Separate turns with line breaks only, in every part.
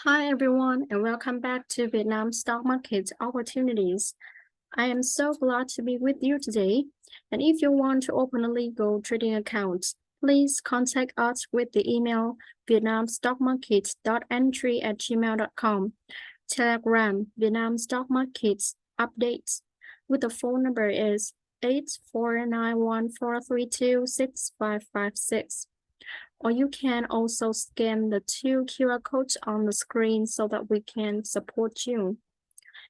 Hi everyone, and welcome back to Vietnam Stock Market Opportunities. I am so glad to be with you today. And if you want to open a legal trading account, please contact us with the email Vietnamstockmarket.entry@gmail.com, Telegram Vietnam updates, with the phone number is 849143265556. Or you can also scan the two QR codes on the screen so that we can support you.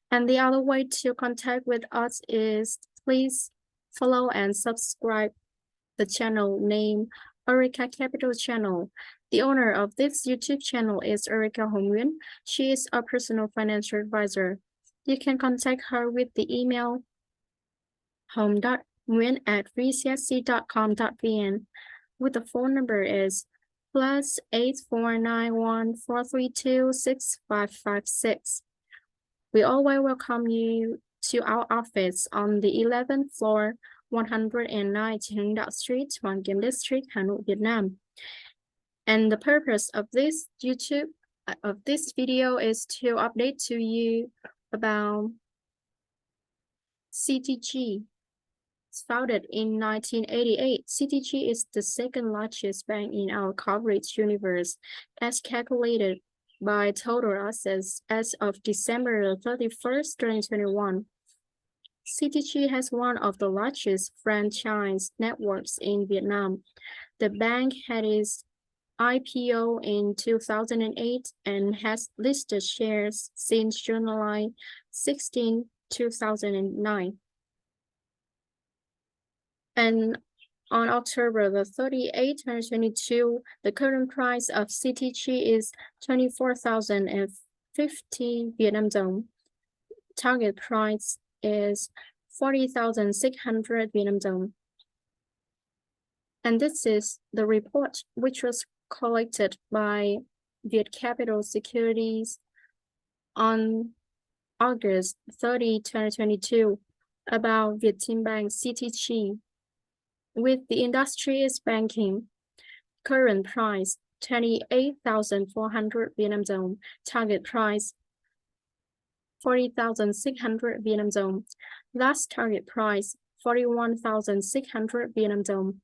And the other way to contact with us is please follow and subscribe the channel named Areca Capital Channel. The owner of this YouTube channel is Areca Hồng Nguyễn. She is a personal financial advisor. You can contact her with the email home.nguyen@vcsc.com.vn, with the phone number is +849143265556. We always welcome you to our office on the 11th floor, 109 Hưng Đạo Street, Hoàng Kiếm District, Hà Nội, Vietnam. And the purpose of this video is to update to you about CTG. Founded in 1988, CTG is the second largest bank in our coverage universe, as calculated by total assets as of December 31st, 2021. CTG has one of the largest franchise networks in Vietnam. The bank had its IPO in 2008 and has listed shares since July 16, 2009. And on October 38, 2022, the current price of CTG is 24,050 Vietnam dong. Target price is 40,600 Vietnam dong. And this is the report which was collected by Viet Capital Securities on August 30, 2022 about Vietinbank CTG. With the industry is banking, current price 28,400 Vietnam dong, target price 40,600 Vietnam dong, last target price 41,600 Vietnam dong,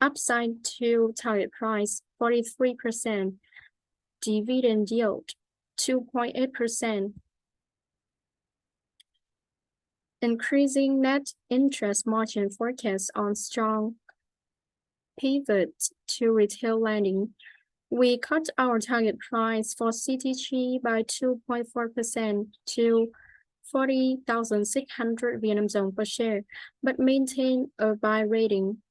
upside to target price 43%, dividend yield 2.8%. Increasing net interest margin forecast on strong pivot to retail lending. We cut our target price for CTG by 2.4% to 40,600 Vietnam dong per share, but maintain a buy rating.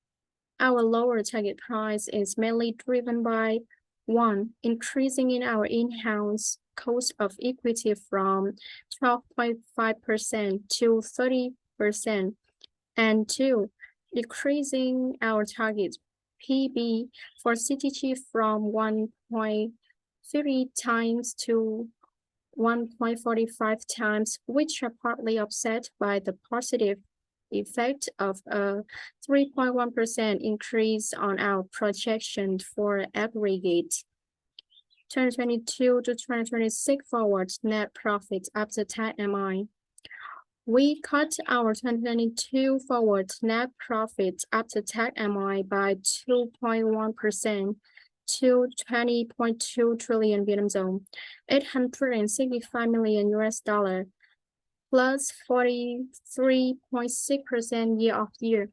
Our lower target price is mainly driven by 1. Increasing in our in-house cost of equity from 12.5% to 30%, and 2. Decreasing our target PB for CTG from 1.30 times to 1.45 times, which are partly offset by the positive effect of a 3.1% increase on our projection for aggregate 2022 to 2026 forward net profit after tax MI. We cut our 2022 forward net profit after tax MI by 2.1% to 20.2 trillion Vietnam dong, $865 million plus 43.6% year-over-year,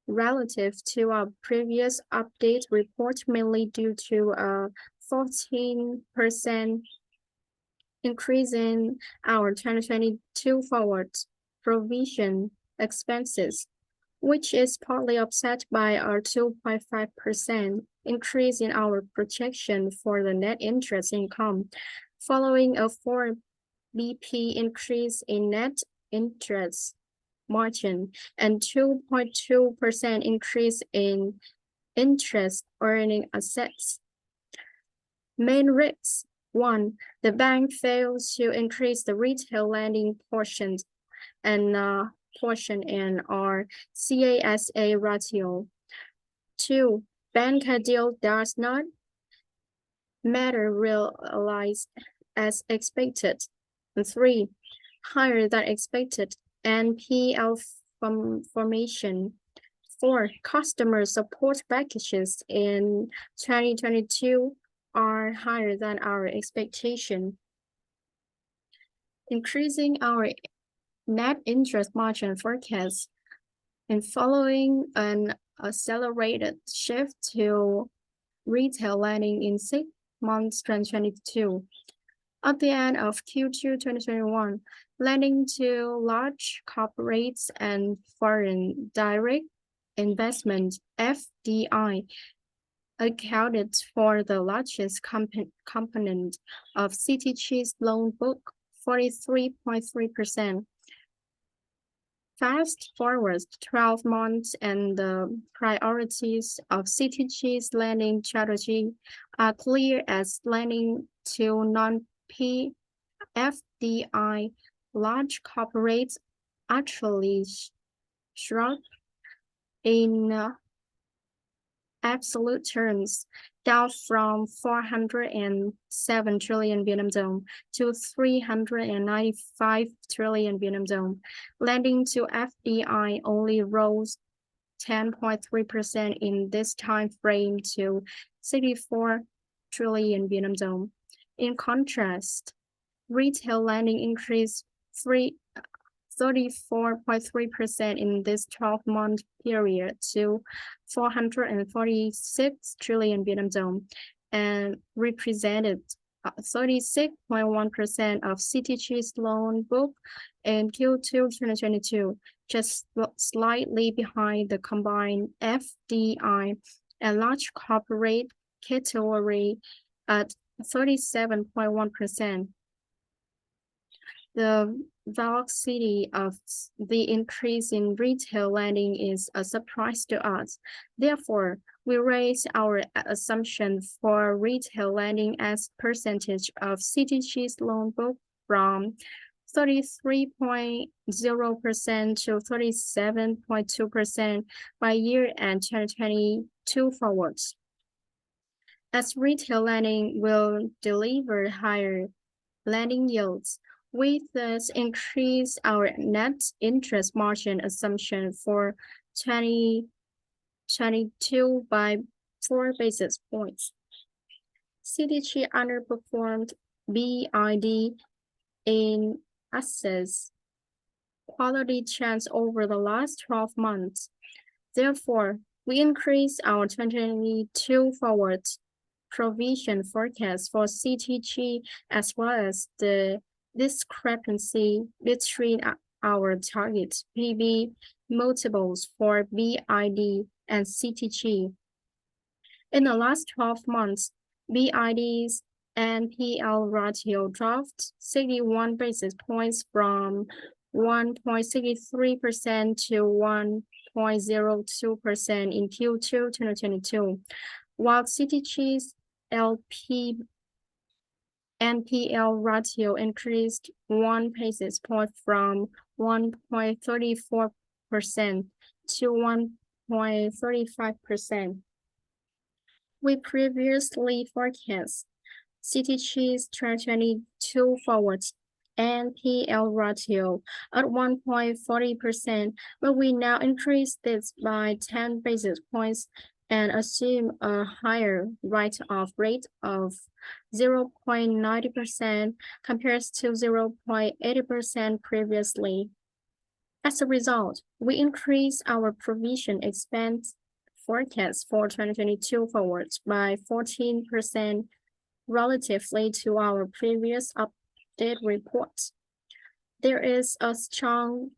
relative to our previous update report, mainly due to a 14% increase in our 2022 forward provision expenses, which is partly offset by our 2.5% increase in our projection for the net interest income, following a 4 BP increase in net interest margin and 2.2% increase in interest earning assets. Main risks: 1. The bank fails to increase the retail lending portion and our CASA ratio. 2. Bank deal does not materialized as expected. And three, higher than expected NPL formation. Four, customer support packages in 2022 are higher than our expectation, increasing our net interest margin forecast and following an accelerated shift to retail lending in 6 months 2022. At the end of Q2 2021, lending to large corporates and foreign direct investment (FDI) accounted for the largest component of CTG's loan book, 43.3%. Fast forward 12 months and the priorities of CTG's lending strategy are clear as lending to non-FDI large corporates actually shrunk in absolute terms, down from 407 trillion Vietnam dong to 395 trillion Vietnam dong. Lending to FDI only rose 10.3% in this time frame to 64 trillion Vietnam dong. In contrast, retail lending increased 34.3% in this 12-month period to 446 trillion Vietnam dong and represented 36.1% of CTG's loan book in Q2 2022, just slightly behind the combined FDI and large corporate category at 37.1%. The velocity of the increase in retail lending is a surprise to us. Therefore, we raise our assumption for retail lending as percentage of CTG's loan book from 33.0% to 37.2% by year-end 2022 forwards. As retail lending will deliver higher lending yields, we thus increase our net interest margin assumption for 2022 by 4 basis points. CTG underperformed BID in asset quality trends over the last 12 months. Therefore, we increase our 2022 forward provision forecast for CTG as well as the discrepancy between our target PB multiples for BID and CTG. In the last 12 months, BID's NPL ratio dropped 61 basis points from 1.63% to 1.02% in Q2 2022, while CTG's LP NPL ratio increased 1 basis point from 1.34% to 1.35%. We previously forecast CTG's 2022 forward NPL ratio at 1.40%, but we now increase this by 10 basis points and assume a higher write-off rate of 0.90% compared to 0.80% previously. As a result, we increase our provision expense forecast for 2022 forwards by 14% relatively to our previous update report. There is a strong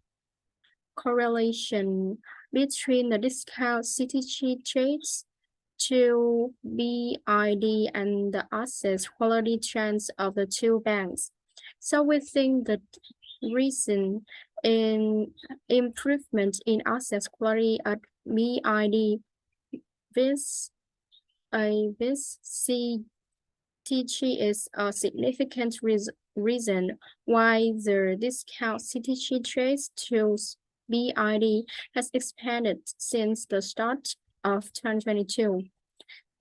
correlation between the discount CTG trades to BID and the asset quality trends of the two banks. So we think the reason in improvement in asset quality at BID this CTG is a significant reason why the discount CTG trades to BID has expanded since the start of 2022.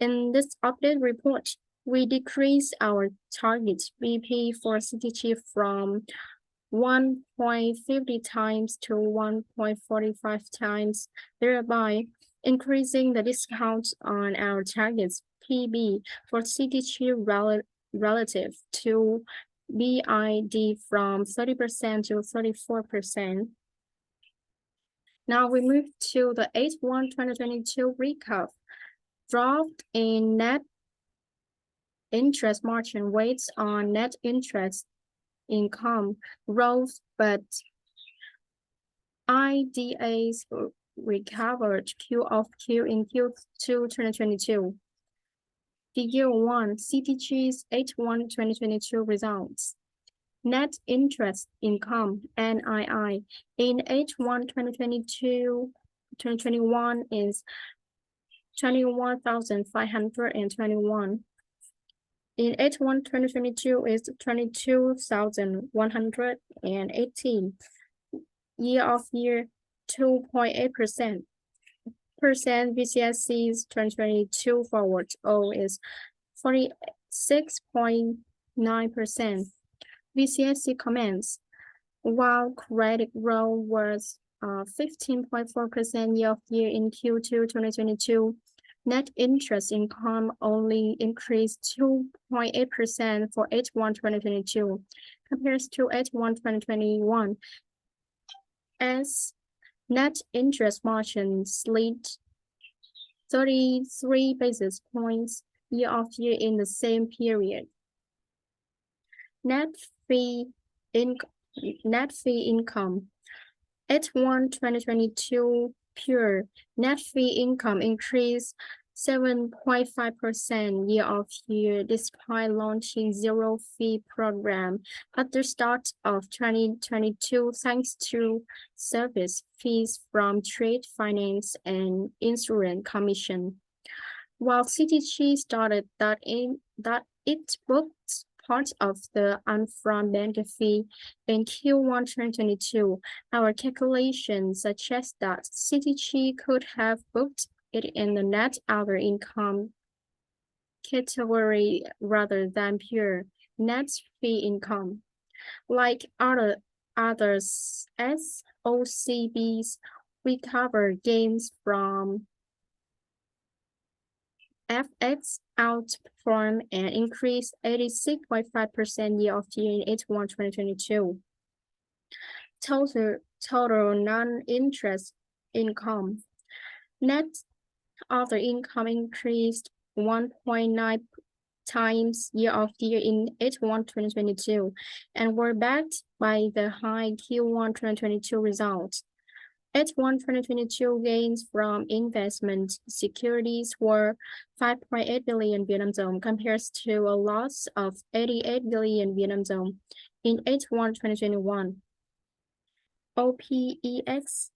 In this update report, We decreased our target BP for CTG from 1.50 times to 1.45 times, thereby increasing the discount on our target's PB for CTG relative to BID from 30% to 34%. Now we move to the H1 2022 recap. Dropped in net interest margin weights on net interest income growth, but IDAs recovered Q of Q in Q2 2022. Figure 1, CTG's H1 2022 results. Net interest income, NII, in H1 2021 is 21,521. In H1 2022 is 22,118. Year-of-year 2.8%. VCSC's 2022 forward O is 46.9%. VCSC comments, while credit growth was 15.4% year-of-year in Q2 2022, net interest income only increased 2.8% for H1 2022 compared to H1 2021, as net interest margin slid 33 basis points year-of-year in the same period. Net fee income. H1 2022 pure net fee income increased 7.5% year-of-year despite launching zero fee program at the start of 2022 thanks to service fees from trade finance and insurance commission. While CTG started that it booked part of the upfront bank fee in Q1 2022, our calculations suggest that CTG could have booked it in the net other income category rather than pure net fee income. Like others SOCBs, we cover gains from FX outperform and increased 86.5% year-over-year in H1 2022. Total non-interest income. Net other income increased 1.9 times year-over-year in H1 2022 and were backed by the high Q1 2022 results. H1 2022 gains from investment securities were 5.8 billion Vietnam dong compared to a loss of 88 billion Vietnam dong in H1 2021. OPEX,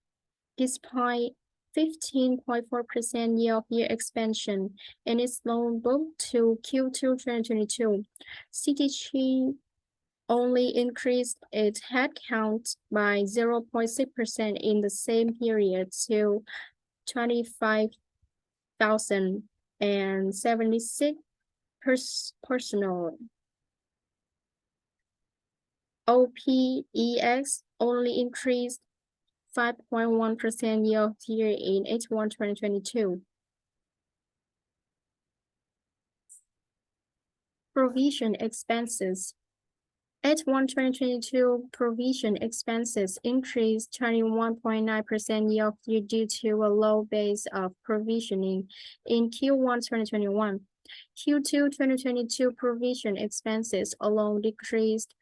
despite 15.4% year-over-year expansion in its loan book to Q2 2022, CTG only increased its headcount by 0.6% in the same period to 25,076 personnel. OPEX only increased 5.1% year-over-year in H1 2022. Provision expenses. H1 2022 provision expenses increased 21.9% year-over-year due to a low base of provisioning in Q1 2021. Q2 2022 provision expenses alone decreased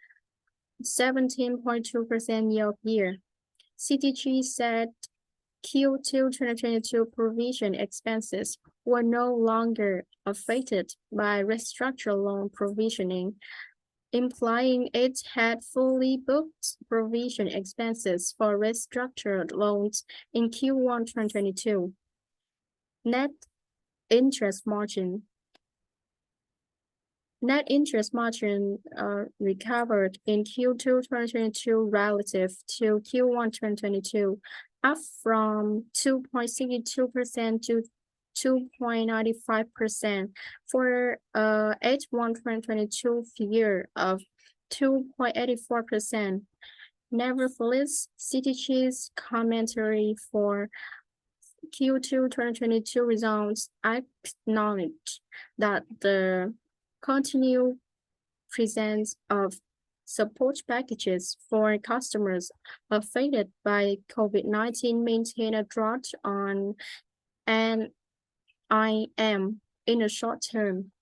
17.2% year-over-year. CTG said Q2 2022 provision expenses were no longer affected by restructured loan provisioning, implying it had fully booked provision expenses for restructured loans in Q1 2022. Net interest margin. Net interest margin recovered in Q2 2022 relative to Q1 2022, up from 2.62% to 2.95%, for H1 2022 figure of 2.84%. Nevertheless, CTG's commentary for Q2 2022 results acknowledge that the continued presence of support packages for customers affected by COVID-19 maintain a drought on NIM in the short term.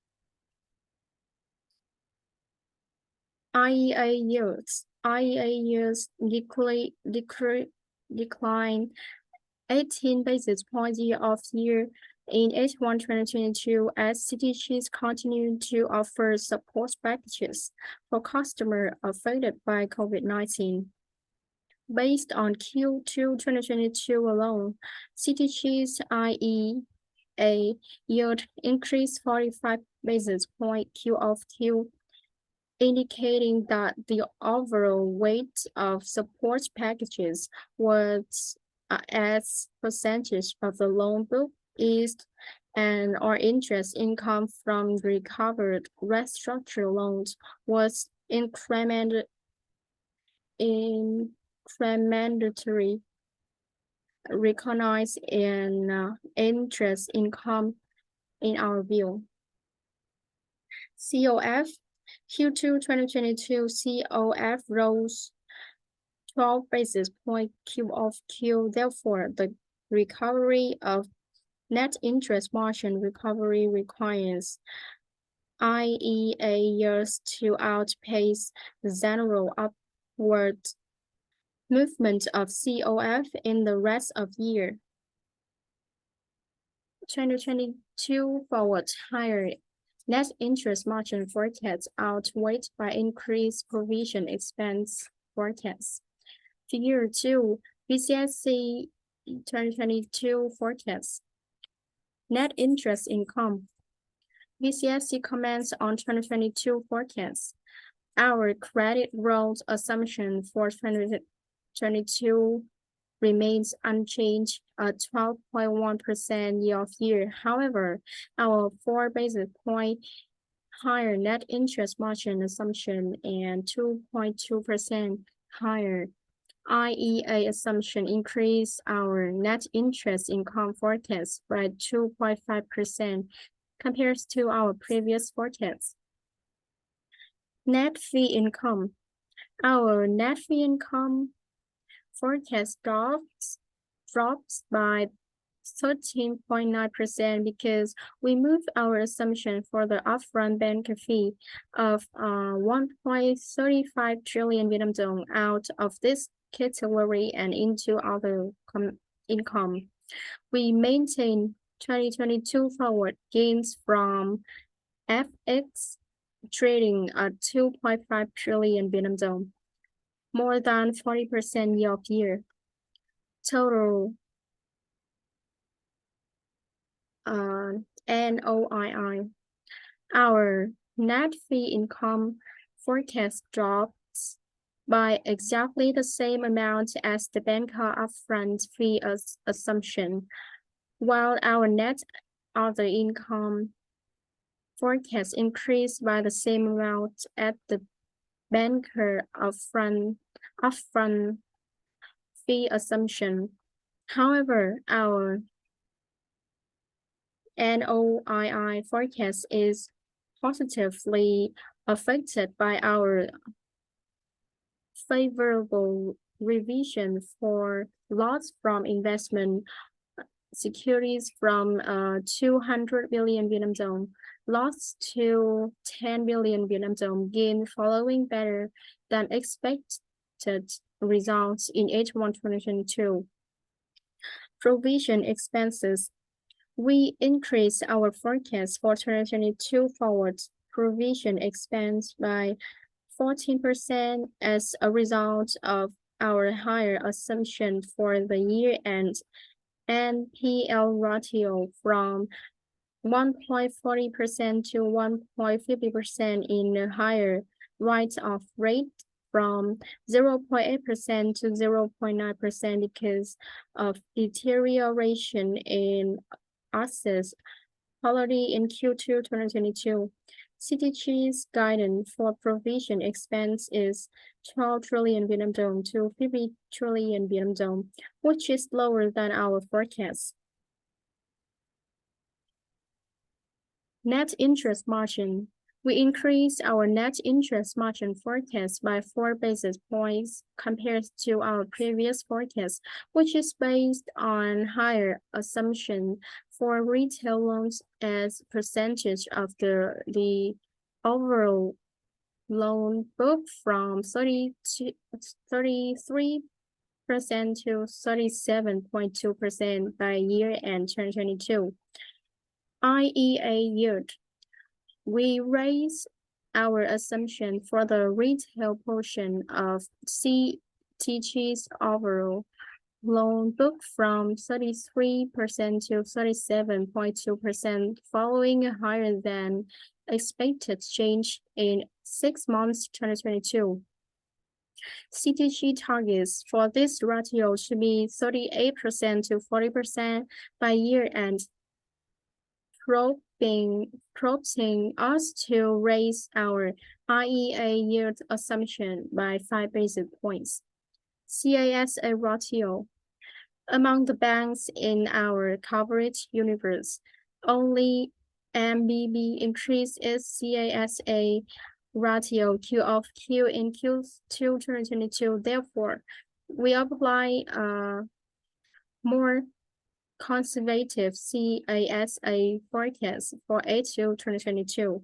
IEA yields declined 18 basis points year-over-year in H1 2022 as CTGs continue to offer support packages for customers affected by COVID-19. Based on Q2 2022 alone, CTG's IEA yield increased 45 basis points Q-over-Q, indicating that the overall weight of support packages was as percentage of the loan book eased and our interest income from recovered restructured loans was incrementally recognized in interest income in our view. COF Q2 2022 COF rose 12 basis points Q-over-Q. Therefore, the recovery of net interest margin recovery requires IEA years to outpace the general upward movement of COF in the rest of year. 2022 forward higher net interest margin forecast outweighed by increased provision expense forecast. Figure 2, VCSC 2022 forecast. Net interest income. VCSC comments on 2022 forecast. Our credit growth assumption for 2022 remains unchanged at 12.1% year-over-year. However, our 4 basis point higher net interest margin assumption and 2.2% higher IEA assumption increase our net interest income forecast by 2.5% compared to our previous forecast. Net fee income. Our net fee income forecast drops by 13.9% because we moved our assumption for the upfront bank fee of 1.35 trillion Vietnam dong out of this category and into other income. We maintain 2022 forward gains from FX trading at 2.5 trillion Vietnam dong, more than 40% year-over-year. Total NOII. Our net fee income forecast drops by exactly the same amount as the banker upfront fee assumption, while our net other income forecast increased by the same amount at the banker upfront fee assumption. However, our NOII forecast is positively affected by our favorable revision for loss from investment securities from 200 billion Vietnam dong loss to 10 billion Vietnam dong gain following better than expected results in H1 2022. Provision expenses. We increased our forecast for 2022 forward provision expense by 14% as a result of our higher assumption for the year-end NPL ratio from 1.40% to 1.50% in a higher write-off rate from 0.8% to 0.9% because of deterioration in assets already in Q2 2022. CTG's guidance for provision expense is 12 trillion Vietnam dong to 50 trillion Vietnam dong, which is lower than our forecast. Net interest margin. We increased our net interest margin forecast by 4 basis points compared to our previous forecast, which is based on higher assumption for retail loans as percentage of the overall loan book from 33% to 37.2% by year-end 2022. IEA yield. We raised our assumption for the retail portion of CTG's overall loan book from 33% to 37.2%, following a higher than expected change in 6 months 2022. CTG targets for this ratio to be 38% to 40% by year-end, prompting us to raise our IEA yield assumption by 5 basis points. CASA ratio. Among the banks in our coverage universe, only MBB increased its CASA ratio Q-of-Q in Q2 2022. Therefore, we apply a more conservative CASA forecast for H2 2022.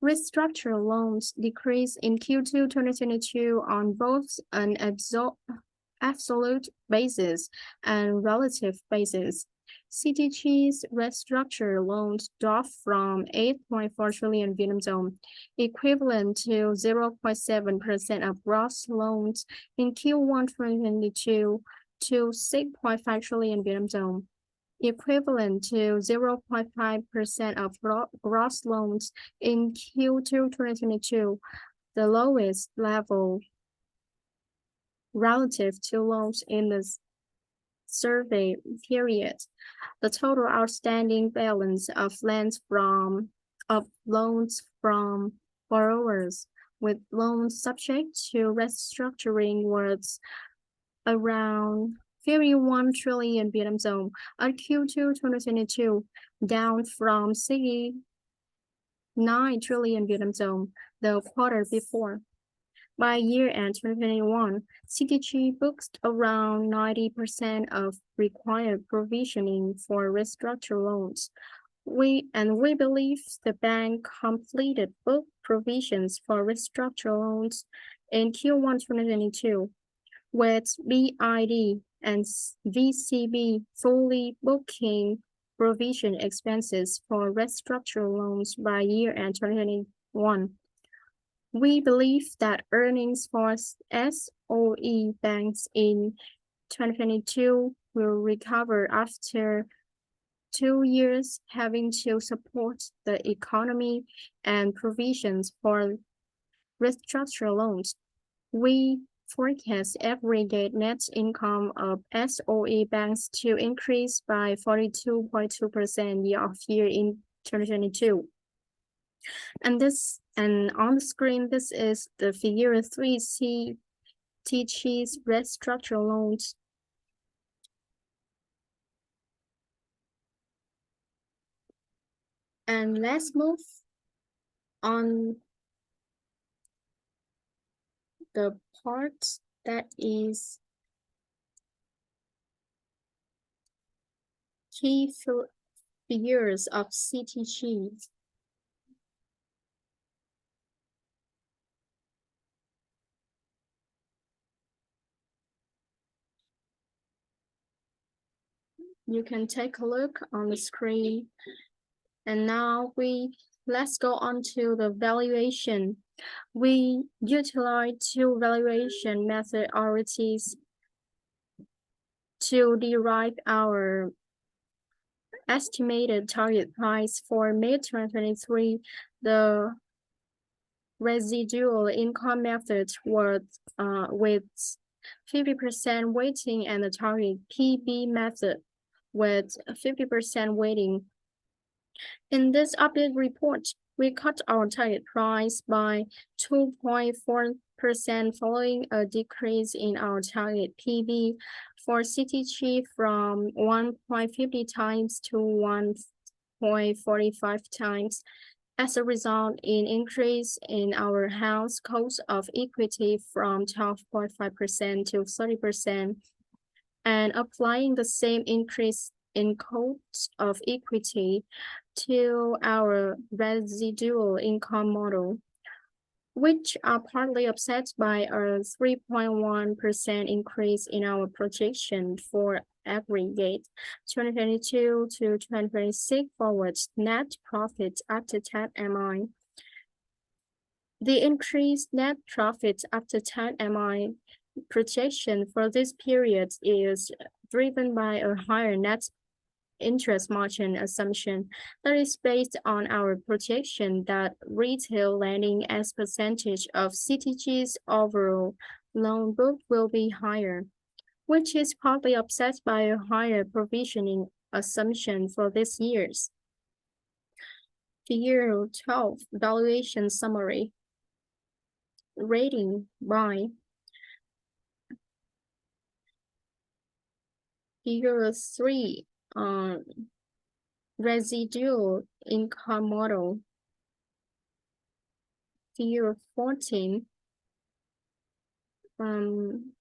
Restructured loans decreased in Q2 2022 on both an absolute basis and relative basis. CTG's restructured loans dropped from 8.4 trillion Vietnam dong, equivalent to 0.7% of gross loans in Q1 2022, to 6.5 trillion Vietnam dong, equivalent to 0.5% of gross loans in Q2 2022, the lowest level relative to loans in the survey period. The total outstanding balance of loans from borrowers with loans subject to restructuring was around 31 trillion Vietnam dong at Q2 2022, down from 69 trillion Vietnam dong the quarter before. By year-end 2021, CTG booked around 90% of required provisioning for restructured loans. We believe the bank completed book provisions for restructured loans in Q1 2022, with BID and VCB fully booking provision expenses for restructured loans by year-end 2021. We believe that earnings for SOE banks in 2022 will recover after 2 years having to support the economy and provisions for restructured loans. We forecast aggregate net income of SOE banks to increase by 42.2% year-over-year in 2022. And on the screen, this is the figure 3 CTG's restructured loans. And let's move on the part that is key figures of CTG. You can take a look on the screen. And now let's go on to the valuation. We utilize 2 valuation methodologies to derive our estimated target price for mid-2023. The residual income method was with 50% weighting and the target PB method with 50% weighting. In this update report, we cut our target price by 2.4% following a decrease in our target PB for CTG from 1.50 times to 1.45 times. As a result, an increase in our house cost of equity from 12.5% to 30%, and applying the same increase in cost of equity to our residual income model, which are partly offset by a 3.1% increase in our projection for aggregate 2022 to 2026 forward net profit after tax MI. The increased net profit after tax MI projection for this period is driven by a higher net interest margin assumption that is based on our projection that retail lending as percentage of CTG's overall loan book will be higher, which is partly offset by a higher provisioning assumption for this year's. Figure 12, valuation summary. Rating by Figure 3, residual income model. Figure 14,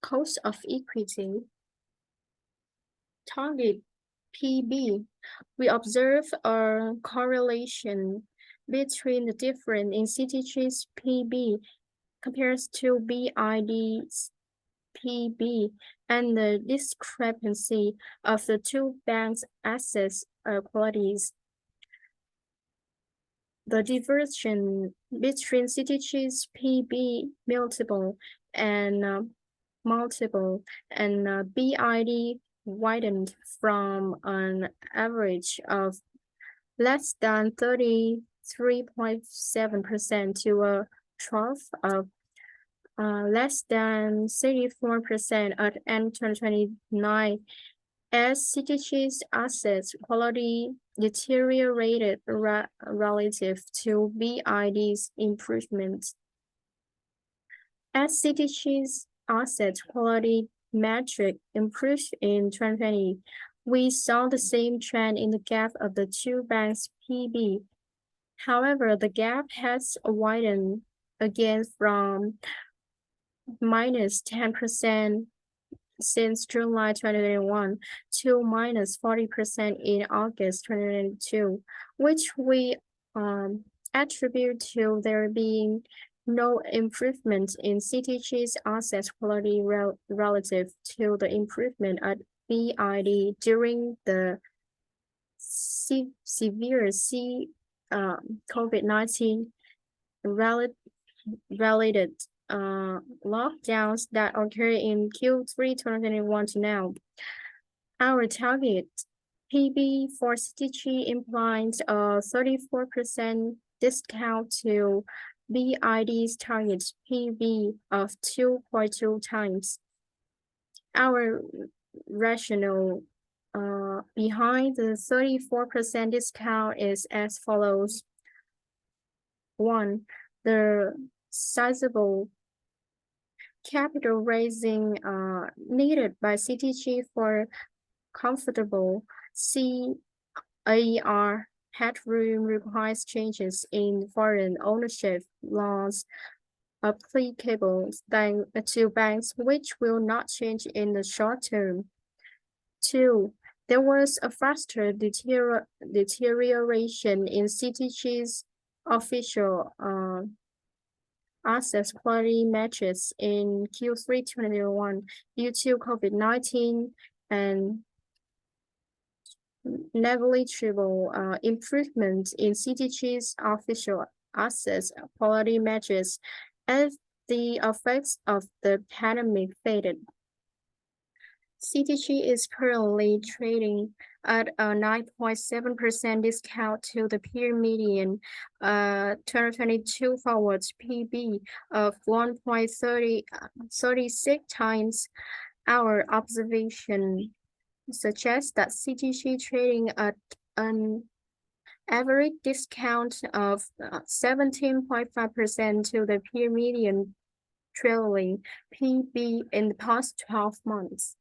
cost of equity. Target PB. We observe a correlation between the difference in CTG's PB compares to BID's PB and the discrepancy of the two banks' asset qualities. The diversion between CTG's PB multiple and BID widened from an average of less than 33.7% to a trough of less than 34% at end 2029 as CTG's assets quality deteriorated relative to BID's improvements. As CTG's asset quality metric improved in 2020, we saw the same trend in the gap of the two banks' PB. However, the gap has widened again from minus 10% since July 2021 to minus 40% in August 2022, which we attribute to there being no improvement in CTG's asset quality relative to the improvement at BID during the severe COVID-19 related lockdowns that occurred in Q3 2021 to now. Our target PB for CTG implies a 34% discount to BID's target PB of 2.2 times. Our rationale behind the 34% discount is as follows. 1. The sizable capital raising needed by CTG for comfortable CAR headroom requires changes in foreign ownership laws applicable to banks, which will not change in the short term. 2. There was a faster deterioration in CTG's official asset quality metrics in Q3 2021 due to COVID-19 and negligible improvement in CTG's official assets quality measures as the effects of the pandemic faded. CTG is currently trading at a 9.7% discount to the peer median 2022 forwards PB of 1.36 times. Our observation suggests that CTG trading at an average discount of 17.5% to the peer median trailing PB in the past 12 months.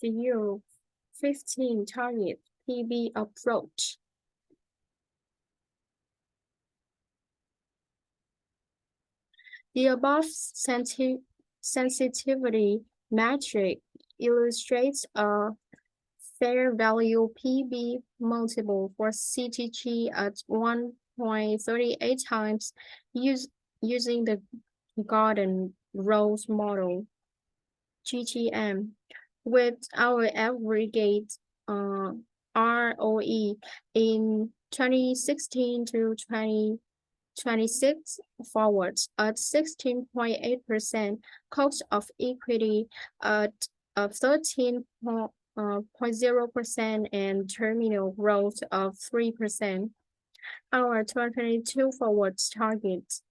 The Euro 15 target PB approach. The above sensitivity metric illustrates a fair value PB multiple for CTG at 1.38 times using the Garden Rose model GTM with our aggregate ROE in 2016 to 2026 forwards at 16.8%, cost of equity at 13.0% and terminal growth of 3%. Our 2022 forwards target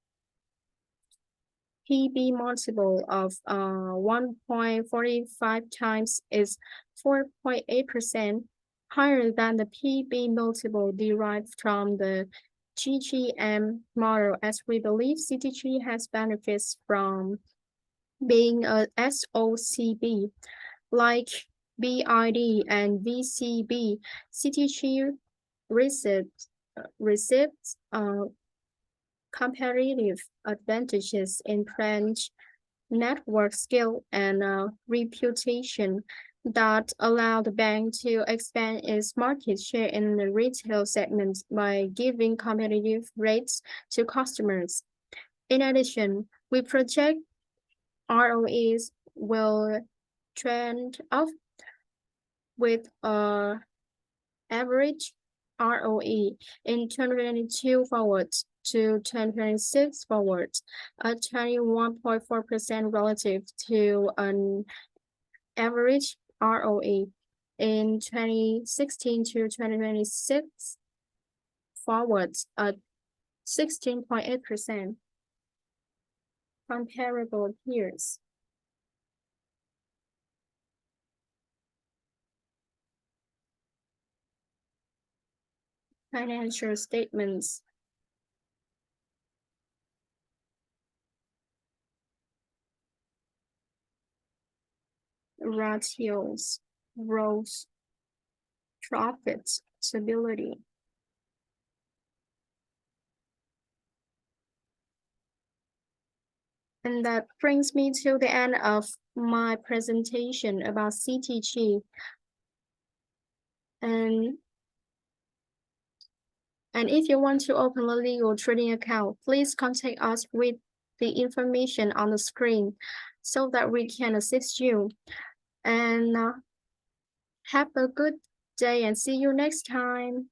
PB multiple of 1.45 times is 4.8% higher than the PB multiple derived from the GGM model, as we believe CTG has benefits from being a SOCB like BID and VCB. CTG receives competitive advantages in branch network skill and reputation that allow the bank to expand its market share in the retail segment by giving competitive rates to customers. In addition, we project ROEs will trend up with a average ROE in 2022 forwards to 2026 forwards at 21.4% relative to an average ROE in 2016 to 2026 forwards at 16.8%. Comparable peers. Financial statements. Ratios, growth, profits, stability. And that brings me to the end of my presentation about CTG. And if you want to open a legal trading account, please contact us with the information on the screen so that we can assist you. And have a good day and see you next time.